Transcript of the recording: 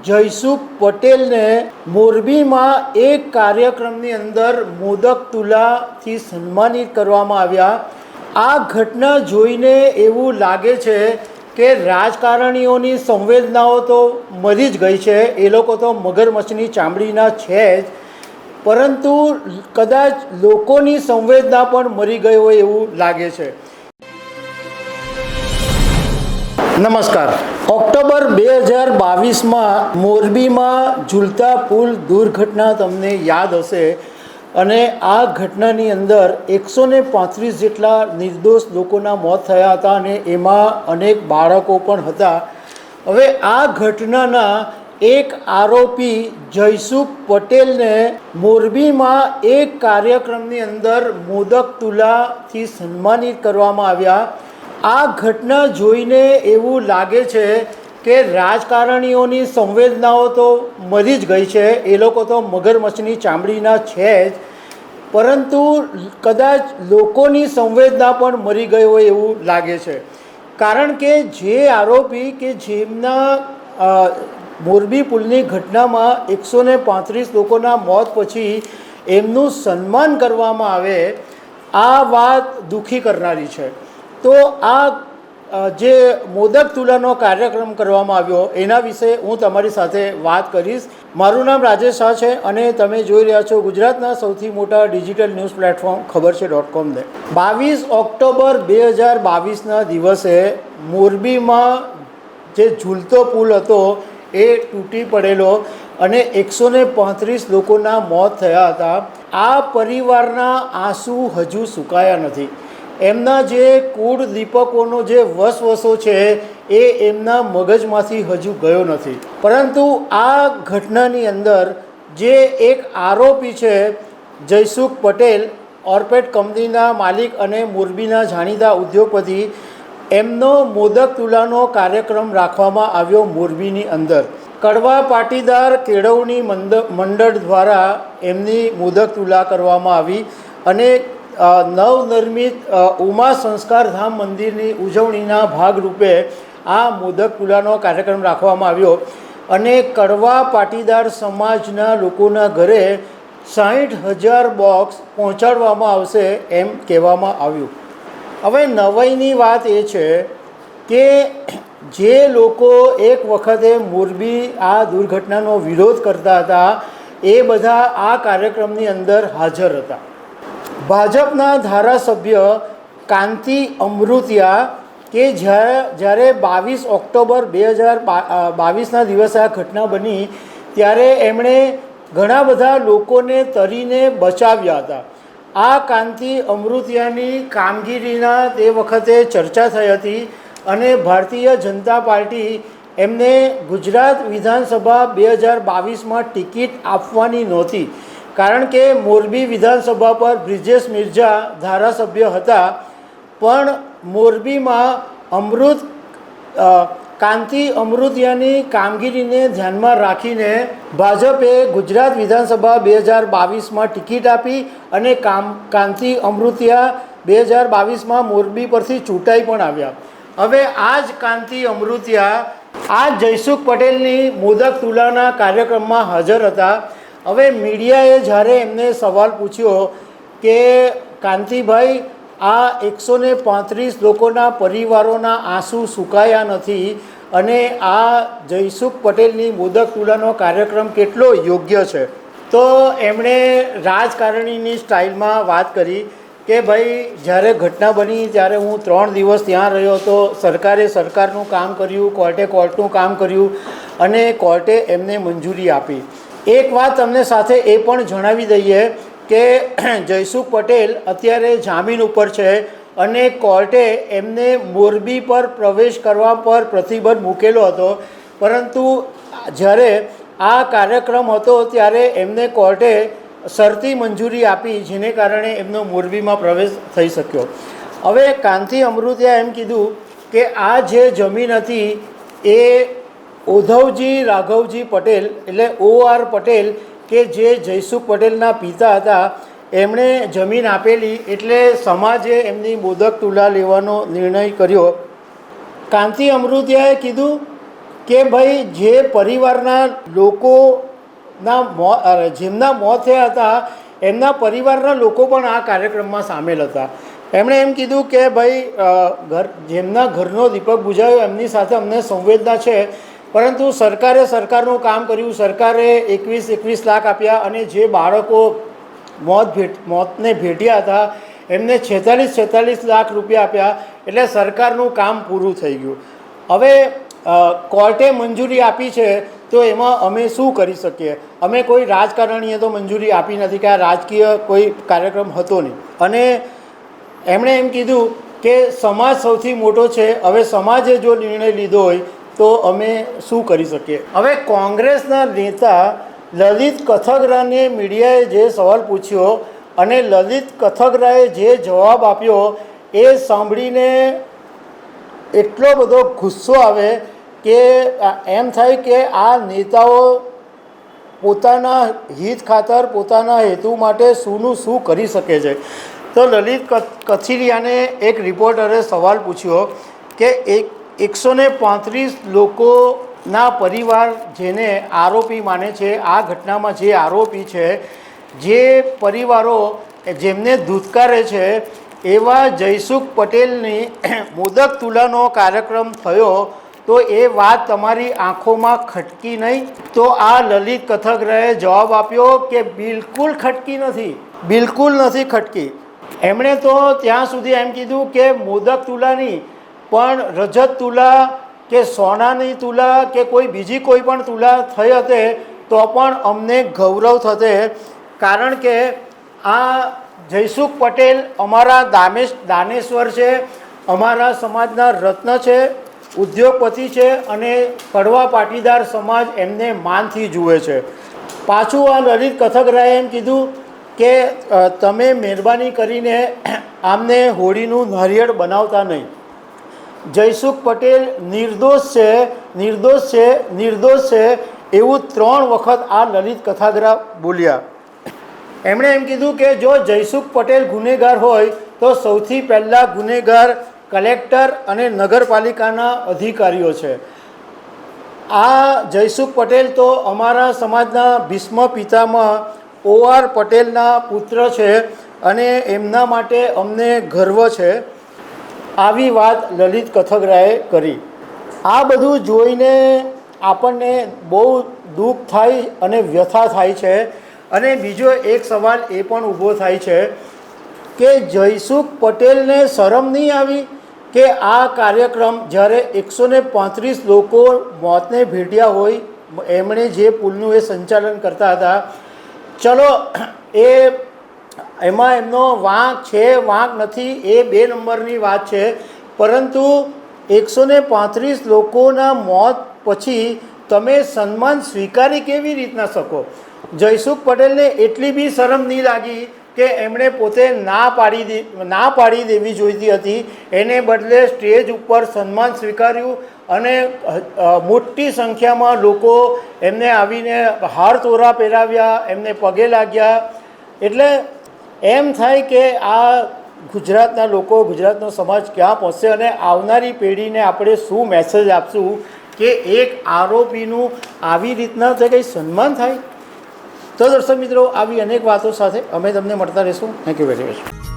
જયસુખ પટેલને મોરબીમાં એક કાર્યક્રમની અંદર મોદક તુલાથી સન્માનિત કરવામાં આવ્યા। આ ઘટના જોઈને એવું લાગે છે કે રાજકારણીઓની સંવેદનાઓ તો મરી જ ગઈ છે, એ લોકો તો મગરમચ્છની ચામડીના છે જ, પરંતુ કદાચ લોકોની સંવેદના પણ મરી ગઈ હોય એવું લાગે છે। નમસ્કાર। ઓક્ટોબર 2022માં મોરબીમાં ઝૂલતા પુલ દુર્ઘટના તમને યાદ હશે અને આ ઘટનાની અંદર 135 જેટલા નિર્દોષ લોકોના મોત થયા હતા અને એમાં અનેક બાળકો પણ હતા। હવે આ ઘટનાના એક આરોપી જયસુખ પટેલને મોરબીમાં એક કાર્યક્રમની અંદર મોદક તુલાથી સન્માનિત કરવામાં આવ્યા। આ ઘટના જોઈને એવું લાગે છે કે રાજકારણીઓની સંવેદનાઓ તો મરી જ ગઈ છે, એ લોકો તો મગરમચ્છની ચામડીના છે જ, પરંતુ કદાચ લોકોની સંવેદના પણ મરી ગઈ હોય એવું લાગે છે। કારણ કે જે આરોપી કે જેમના મોરબી પુલની ઘટનામાં 135 લોકોના મોત પછી એમનું સન્માન કરવામાં આવે, આ વાત દુઃખી કરનારી છે। તો આ જે મોદક તુલાનો કાર્યક્રમ કરવામાં આવ્યો એના વિશે હું તમારી સાથે વાત કરીશ। મારું નામ રાજેશ શાહ છે અને તમે જોઈ રહ્યા છો ગુજરાતના સૌથી મોટા ડિજિટલ ન્યૂઝ પ્લેટફોર્મ ખબરછે.com ને। 22 ઓક્ટોબર 2022ના દિવસે મોરબીમાં જે ઝૂલતો પુલ હતો એ તૂટી પડેલો અને 135 લોકોના મોત થયા હતા। આ પરિવારના આંસુ હજુ સુકાયા નથી। એમના જે કુળ દીપકોનો જે વસવસો છે એ એમના મગજમાંથી હજુ ગયો નથી। પરંતુ આ ઘટનાની અંદર જે એક આરોપી છે જયસુખ પટેલ, ઓર્પેટ કંપનીના માલિક અને મોરબીના જાણીતા ઉદ્યોગપતિ, એમનો મોદક તુલાનો કાર્યક્રમ રાખવામાં આવ્યો મોરબીની અંદર। કડવા પાટીદાર કેળવણી મંડળ દ્વારા એમની મોદક તુલા કરવામાં આવી અને નવનિર્મિત ઉમા સંસ્કાર ધામ મંદિરની ઉજવણીના ભાગરૂપે આ મોદક તુલાનો કાર્યક્રમ રાખવામાં આવ્યો અને કડવા પાટીદાર સમાજના લોકોના ઘરે 60,000 બોક્સ પહોંચાડવામાં આવશે એમ કહેવામાં આવ્યું। હવે નવાઈની વાત એ છે કે જે લોકો એક વખતે મોરબી આ દુર્ઘટનાનો વિરોધ કરતા હતા એ બધા આ કાર્યક્રમની અંદર હાજર હતા। ભાજપના ધારાસભ્ય કાંતિ અમૃતિયા કે જ્યારે 22 ઓક્ટોબર 2022ના દિવસે આ ઘટના બની ત્યારે એમણે ઘણા બધા લોકોને તરીને બચાવ્યા હતા। આ કાંતિ અમૃતિયાની કામગીરીના તે વખતે ચર્ચા થઈ હતી અને ભારતીય જનતા પાર્ટી એમને ગુજરાત વિધાનસભા 2022માં ટિકિટ આપવાની નહોતી, કારણ કે મોરબી વિધાનસભા પર બ્રિજેશ મિર્ઝા ધારાસભ્ય હતા, પણ મોરબીમાં કાંતિ અમૃતિયાની કામગીરીને ધ્યાનમાં રાખીને ભાજપે ગુજરાત વિધાનસભા 2022માં ટિકિટ આપી અને કાંતિ અમૃતિયા 2022માં મોરબી પરથી ચૂંટાઈ પણ આવ્યા। હવે આ જ કાંતિ અમૃતિયા આ જયસુખ પટેલની મોદક તુલાના કાર્યક્રમમાં હાજર હતા। હવે મીડિયાએ જ્યારે એમને સવાલ પૂછ્યો કે કાંતિભાઈ, આ 135 લોકોના પરિવારોના આંસુ સુકાયા નથી અને આ જયસુખ પટેલની મોદક તુલાનો કાર્યક્રમ કેટલો યોગ્ય છે, તો એમણે રાજકારણીની સ્ટાઇલમાં વાત કરી કે ભાઈ, જ્યારે ઘટના બની ત્યારે હું 3 દિવસ ત્યાં રહ્યો હતો, સરકારે સરકારનું કામ કર્યું, કોર્ટે કોર્ટનું કામ કર્યું અને કોર્ટે એમને મંજૂરી આપી। એક વાત તમને સાથે એ પણ જણાવી દઈએ કે જયસુખ પટેલ અત્યારે જામીન ઉપર છે અને કોર્ટે એમને મોરબી પર પ્રવેશ કરવા પર પ્રતિબંધ મૂકેલો હતો, પરંતુ જ્યારે આ કાર્યક્રમ હતો ત્યારે એમને કોર્ટે શરતી મંજૂરી આપી, જેને કારણે એમનો મોરબીમાં પ્રવેશ થઈ શક્યો। હવે કાંતિ અમૃતિયાએ એમ કીધું કે આ જે જમીન હતી એ ઉદ્ધવજી રાઘવજી પટેલ એટલે OR પટેલ કે જે જયસુખ પટેલના પિતા હતા એમણે જમીન આપેલી, એટલે સમાજે એમની મોદક તુલા લેવાનો નિર્ણય કર્યો। કાંતિ અમૃતિયાએ કીધું કે ભાઈ જે પરિવારના લોકોના જેમના મોત થયા હતા એમના પરિવારના લોકો પણ આ કાર્યક્રમમાં સામેલ હતા. એમણે એમ કીધું કે ભાઈ જેમના ઘરનો દીપક બુઝાયો એમની સાથે અમને સંવેદના છે, પરંતુ સરકારનું કામ કર્યું. સરકારે 21 લાખ આપ્યા અને જે બાળકો મોતને ભેટ્યા હતા એમને 46 લાખ રૂપિયા આપ્યા, એટલે સરકારનું કામ પૂરું થઈ ગયું. હવે કોર્ટે મંજૂરી આપી છે તો એમાં અમે શું કરી શકીએ? અમે કોઈ રાજકારણીએ તો મંજૂરી આપી નથી કે આ રાજકીય કોઈ કાર્યક્રમ હતો નહીં. અને એમણે એમ કીધું કે સમાજ સૌથી મોટો છે, હવે સમાજે જો નિર્ણય લીધો હોય તો અમે શું કરી શકીએ? હવે કોંગ્રેસના નેતા લલિત કથગરાને મીડિયાએ જે સવાલ પૂછ્યો અને લલિત કથગરાએ જે જવાબ આપ્યો એ સાંભળીને એટલો બધો ગુસ્સો આવે કે એમ થાય કે આ નેતાઓ પોતાના હિત ખાતર પોતાના હેતુ માટે શું કરી શકે છે. તો લલિત કથિરિયાને એક રિપોર્ટરે સવાલ પૂછ્યો કે 135 લોકોના પરિવાર જેને આરોપી માને છે, આ ઘટનામાં જે આરોપી છે, જે પરિવારો જેમને ધૂતકારે છે, એવા જયસુખ પટેલની મોદક તુલાનો કાર્યક્રમ થયો તો એ વાત તમારી આંખોમાં ખટકી નહીં? તો આ લલિત કથગરાએ જવાબ આપ્યો કે બિલકુલ ખટકી નથી, બિલકુલ નથી ખટકી. એમણે તો ત્યાં સુધી એમ કીધું કે મોદક તુલાની પણ રજત તુલા કે સોનાની તુલા કે કોઈ બીજી કોઈ પણ તુલા થઈ હતે તો પણ અમને ગૌરવ થતે, કારણ કે આ જયસુખ પટેલ અમારા દાનેશ્વર છે, અમારા સમાજના રત્ન છે, ઉદ્યોગપતિ છે અને કડવા પાટીદાર સમાજ એમને માનથી જુએ છે. પાછું આ લલિત કથગરાએ એમ કીધું કે તમે મહેરબાની કરીને આમને હોળીનું નારિયેળ બનાવતા નહીં. જયસુખ પટેલ નિર્દોષ છે, નિર્દોષ છે, નિર્દોષ છે એવું 3 વખત આ લલિત કથગરા બોલ્યા. એમણે એમ કીધું કે જો જયસુખ પટેલ ગુનેગાર હોય તો સૌથી પહેલાં ગુનેગાર કલેક્ટર અને નગરપાલિકાના અધિકારીઓ છે. આ જયસુખ પટેલ તો અમારા સમાજના ભીષ્મ પિતામાં OR પટેલના પુત્ર છે અને એમના માટે અમને ગર્વ છે. આવી વાત લલિત કથગરાએ કરી. આ બધું જોઈને આપણને બહુ દુઃખ થાય અને વ્યથા થાય છે. અને બીજો એક સવાલ એ પણ ઊભો થાય છે કે જયસુખ પટેલને શરમ નહીં આવી કે આ કાર્યક્રમ જ્યારે 135 લોકો મોતને ભેટ્યા હોય, એમણે જે પુલનું એ સંચાલન કરતા હતા, ચલો એમાં એમનો વાંક છે વાંક નથી એ 2 નંબરની વાત છે, પરંતુ 135 લોકોના મોત પછી તમે સન્માન સ્વીકારી કેવી રીતના શકો? જયસુખ પટેલને એટલી બી શરમ નહીં લાગી કે એમણે પોતે ના પાડી દેવી જોઈતી હતી, એને બદલે સ્ટેજ ઉપર સન્માન સ્વીકાર્યું અને મોટી સંખ્યામાં લોકો એમને આવીને હાર તોરા પહેરાવ્યા, એમને પગે લાગ્યા. એટલે એમ થાય કે આ ગુજરાતના લોકો, ગુજરાતનો સમાજ ક્યાં પહોંચશે અને આવનારી પેઢીને આપણે શું મેસેજ આપશું કે એક આરોપીનું આવી રીતના તો કંઈ સન્માન થાય? તો દર્શક મિત્રો, આવી અનેક વાતો સાથે અમે તમને મળતા રહીશું. Thank you very much.